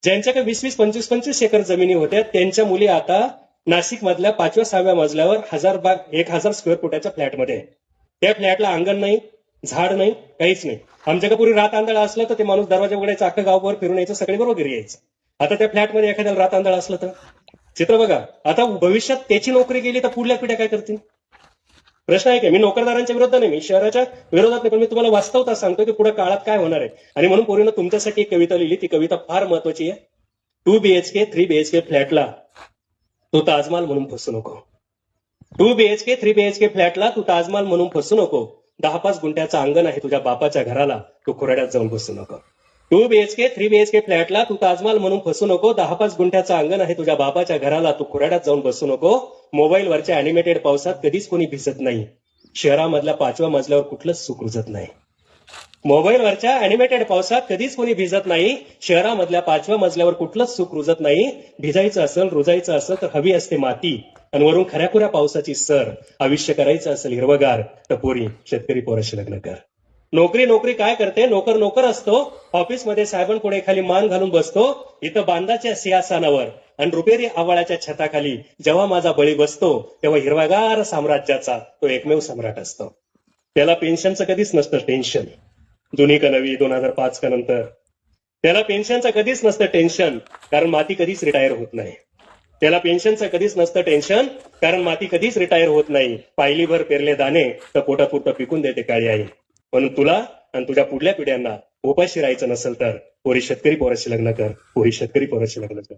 ज्यांच्याकडे 20-20, 25-25 एकर जमिनी होत्या त्यांच्या मुली आता नाशिक मधल्या 5व्या 6व्या मजल्यावर 1000 स्क्वेअर फुटाच्या फ्लॅटमध्ये आहे. त्या फ्लॅटला अंगण नाही, झाड नाही, काहीच नाही. आमच्याकडे पूर्वी रात आंधळा असलं तर ते माणूस दरवाजा उघडायचा, अख्खं गावभर फिरून यायचं, सगळे बरोबर घरी यायचं. आता त्या फ्लॅटमध्ये एखाद्याला रात आंधळा असलं तर चित्र बघा. आता भविष्यात त्याची नोकरी गेली तर पुढल्या पिढ्या काय करतील? प्रश्न आहे की मी नोकरदारांच्या विरोधात नाही, मी शहराच्या विरोधात नाही, पण मी तुम्हाला वास्तवता सांगतो की पुढे काळात काय होणार आहे. आणि म्हणून पोरीनं तुमच्यासाठी एक कविता लिहिली, ती कविता फार महत्वाची आहे. 2 BHK 3 BHK फ्लॅटला तू ताजमहाल म्हणून फसू नको. 2 BHK 3 BHK फ्लॅटला तू ताजमहाल म्हणून फसू नको. 10-5 गुंठ्याचं अंगण आहे तुझ्या बापाच्या घराला, तू खुराड्यात जाऊन बसू नको. 2 BHK 3 BHK फ्लॅटला तू ताजमहाल म्हणून फसू नको. 10-5 गुंठ्याचं अंगण आहे तुझ्या बापाच्या घराला, तू खुराड्यात जाऊन बसू नको. मोबाईलवरच्या अॅनिमेटेड पावसात कधीच कोणी भिजत नाही. शहरामधल्या 5व्या मजल्यावर कुठलंच सुख रुजत नाही. मोबाईलवरच्या अॅनिमेटेड पावसात कधीच कोणी भिजत नाही. शहरामधल्या 5व्या मजल्यावर कुठलंच सुख रुजत नाही. भिजायचं असेल, रुजायचं असेल तर हवी असते माती, आणि वरून खऱ्याखुऱ्या पावसाची सर. आयुष्य करायचं असेल हिरवगार तर पोरी शेतकरी पोराशी लग्न कर. नोकरी नोकरी काय करते, नोकर नोकर असतो. ऑफिसमध्ये साहेबांपुढे खाली मान घालून बसतो. इथं बांधाच्या सिंहासनावर आणि रुपेरी आवाळाच्या छताखाली जेव्हा माझा बळी बसतो, तेव्हा हिरवागार साम्राज्याचा तो एकमेव सम्राट असतो. त्याला पेन्शनचं कधीच नसतं टेन्शन. जुनी का नवी, 2005 का नंतर त्याला पेन्शनचं कधीच नसतं टेन्शन, कारण माती कधीच रिटायर होत नाही. त्याला पेन्शनचं कधीच नसतं टेन्शन, कारण माती कधीच रिटायर होत नाही. पायलीभर पेरले दाणे तर पोटापुरतं पिकून देते काळी आई. म्हणून तुला आणि तुझ्या पुढल्या पिढ्यांना उपाशी राहायचं नसेल तर पोरी शेतकरी पोराशी लग्न कर, पोरी शेतकरी पोराशी लग्न कर.